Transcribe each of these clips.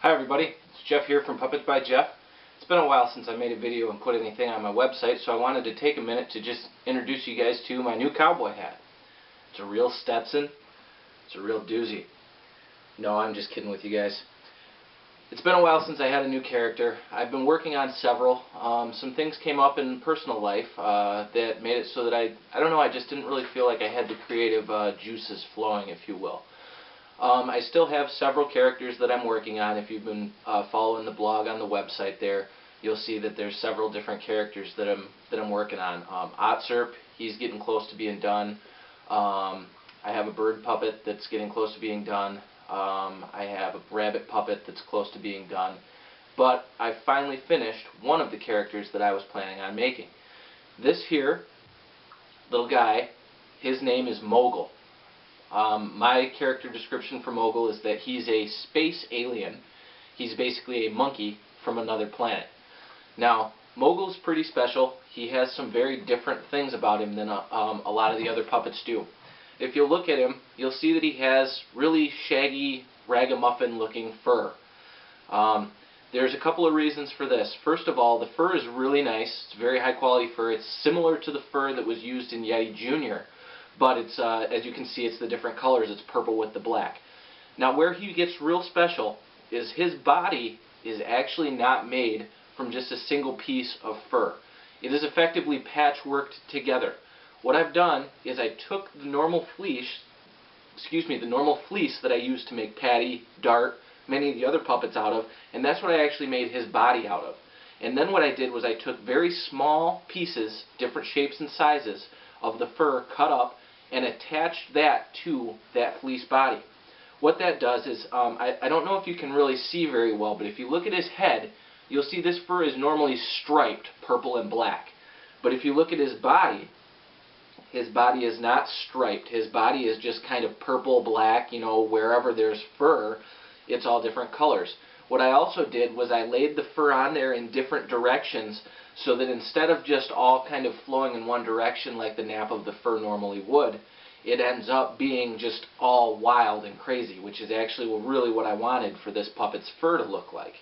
Hi everybody, it's Jeff here from Puppets by Jeff. It's been a while since I made a video and put anything on my website, so I wanted to take a minute to just introduce you guys to my new cowboy hat. It's a real Stetson. It's a real doozy. No, I'm just kidding with you guys. It's been a while since I had a new character. I've been working on several. Some things came up in personal life that made it so that I don't know, I just didn't really feel like I had the creative juices flowing, if you will. I still have several characters that I'm working on. If you've been following the blog on the website there, you'll see that there's several different characters that I'm working on. Otserp, he's getting close to being done. I have a bird puppet that's getting close to being done. I have a rabbit puppet that's close to being done. But I finally finished one of the characters that I was planning on making. This here little guy, his name is Mogul. My character description for Mogul is that he's a space alien. He's basically a monkey from another planet. Now, Mogul's pretty special. He has some very different things about him than a lot of the other puppets do. If you look at him, you'll see that he has really shaggy, ragamuffin looking fur. There's a couple of reasons for this. First of all, the fur is really nice. It's very high quality fur. It's similar to the fur that was used in Yeti Jr., but it's, as you can see, it's the different colors. It's purple with the black. Now, where he gets real special is his body is actually not made from just a single piece of fur. It is effectively patchworked together. What I've done is I took the normal fleece, the normal fleece that I used to make Patty, Dart, many of the other puppets out of, and that's what I actually made his body out of. And then what I did was I took very small pieces, different shapes and sizes, of the fur cut up and attached that to that fleece body. What that does is, I don't know if you can really see very well, but if you look at his head, you'll see this fur is normally striped purple and black. But if you look at his body is not striped. His body is just kind of purple, black, you know, wherever there's fur, it's all different colors. What I also did was I laid the fur on there in different directions so that instead of just all kind of flowing in one direction like the nap of the fur normally would, it ends up being just all wild and crazy, which is actually really what I wanted for this puppet's fur to look like.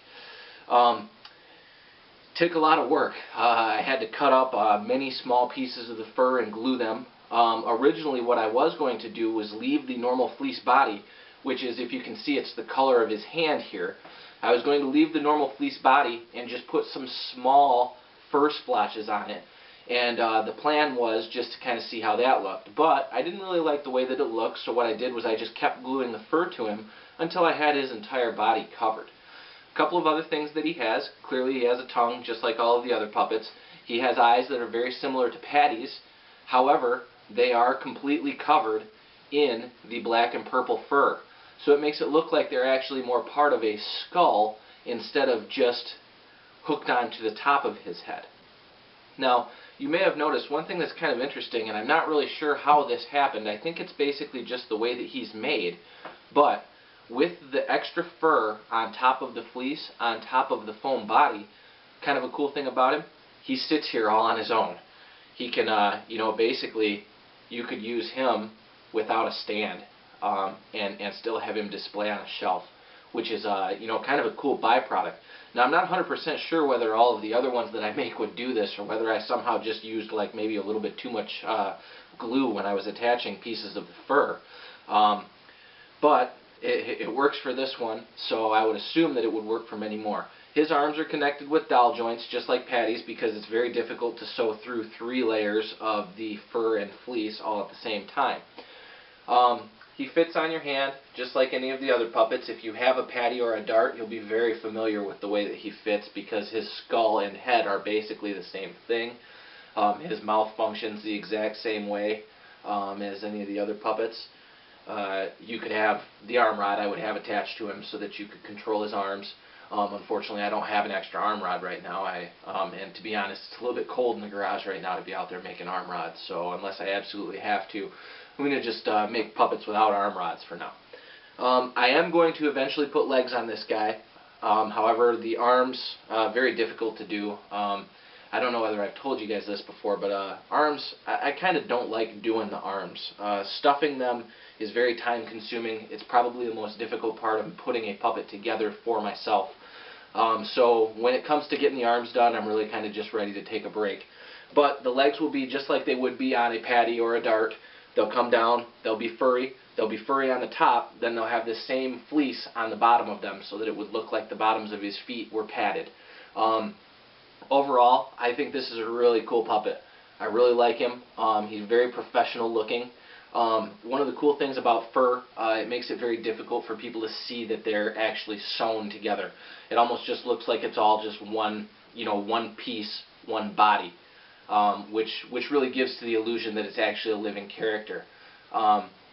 Took a lot of work. I had to cut up many small pieces of the fur and glue them. Originally what I was going to do was leave the normal fleece body, which is, if you can see, it's the color of his hand here. I was going to leave the normal fleece body and just put some small fur splotches on it. And the plan was just to kind of see how that looked. But I didn't really like the way that it looked, so what I did was I just kept gluing the fur to him until I had his entire body covered. A couple of other things that he has. Clearly he has a tongue just like all of the other puppets. He has eyes that are very similar to Patty's. However, they are completely covered in the black and purple fur. So it makes it look like they're actually more part of a skull instead of just hooked onto the top of his head. Now, you may have noticed one thing that's kind of interesting, and I'm not really sure how this happened. I think it's basically just the way that he's made, but with the extra fur on top of the fleece, on top of the foam body, kind of a cool thing about him, he sits here all on his own. He can, you know, basically, you could use him without a stand and still have him display on a shelf, which is, you know, kind of a cool byproduct. Now, I'm not 100% sure whether all of the other ones that I make would do this, or whether I somehow just used like maybe a little bit too much glue when I was attaching pieces of the fur. But it works for this one, so I would assume that it would work for many more. His arms are connected with dowel joints, just like Patty's, because it's very difficult to sew through 3 layers of the fur and fleece all at the same time. He fits on your hand just like any of the other puppets. If you have a Patty or a Dart, you'll be very familiar with the way that he fits, because his skull and head are basically the same thing. His mouth functions the exact same way as any of the other puppets. You could have the arm rod I would have attached to him so that you could control his arms. Unfortunately, I don't have an extra arm rod right now. And to be honest, it's a little bit cold in the garage right now to be out there making arm rods. So unless I absolutely have to, I'm going to just make puppets without arm rods for now. I am going to eventually put legs on this guy. However, the arms, very difficult to do. I don't know whether I've told you guys this before, but arms, I kind of don't like doing the arms. Stuffing them is very time consuming. It's probably the most difficult part of putting a puppet together for myself. So when it comes to getting the arms done, I'm really kind of just ready to take a break. But the legs will be just like they would be on a patty or a dart. They'll come down, they'll be furry. They'll be furry on the top, then they'll have this same fleece on the bottom of them so that it would look like the bottoms of his feet were padded. Overall, I think this is a really cool puppet. I really like him. He's very professional looking. One of the cool things about fur, it makes it very difficult for people to see that they're actually sewn together. It almost just looks like it's all just one, one piece, one body, which really gives to the illusion that it's actually a living character.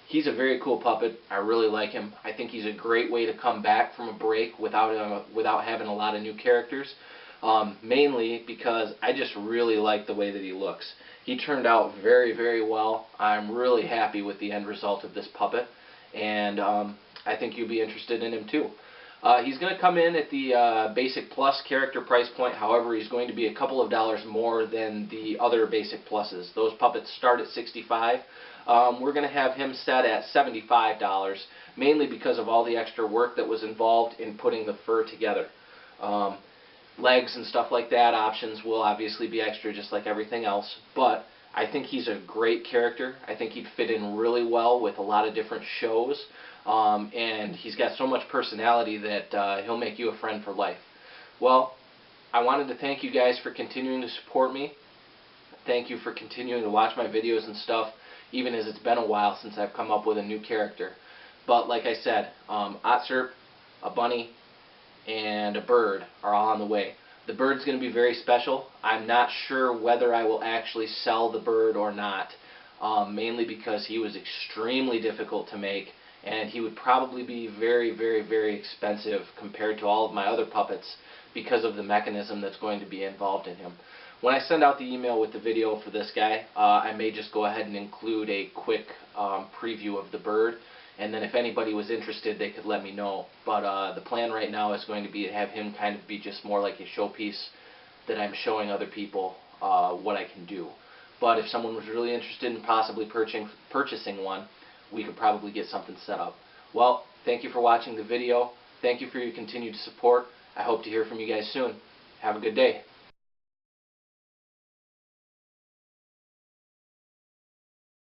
He's a very cool puppet. I really like him. I think he's a great way to come back from a break without having a lot of new characters. Mainly because I just really like the way that he looks. He turned out very, very well. I'm really happy with the end result of this puppet, and I think you'll be interested in him too. He's going to come in at the Basic Plus character price point. However, he's going to be a couple of dollars more than the other Basic Pluses. Those puppets start at $65. We're going to have him set at $75, mainly because of all the extra work that was involved in putting the fur together. Legs and stuff like that, options will obviously be extra just like everything else, but I think he's a great character. I think he'd fit in really well with a lot of different shows, and he's got so much personality that he'll make you a friend for life. Well, I wanted to thank you guys for continuing to support me. Thank you for continuing to watch my videos and stuff, even as it's been a while since I've come up with a new character. But like I said, Otserp, a bunny, and a bird are all on the way. The bird's going to be very special. I'm not sure whether I will actually sell the bird or not, mainly because he was extremely difficult to make, and he would probably be very, very, very expensive compared to all of my other puppets because of the mechanism that's going to be involved in him. When I send out the email with the video for this guy, I may just go ahead and include a quick preview of the bird, and then if anybody was interested, they could let me know. But the plan right now is going to be to have him kind of be just more like a showpiece that I'm showing other people what I can do. But if someone was really interested in possibly purchasing one, we could probably get something set up. Well, thank you for watching the video. Thank you for your continued support. I hope to hear from you guys soon. Have a good day.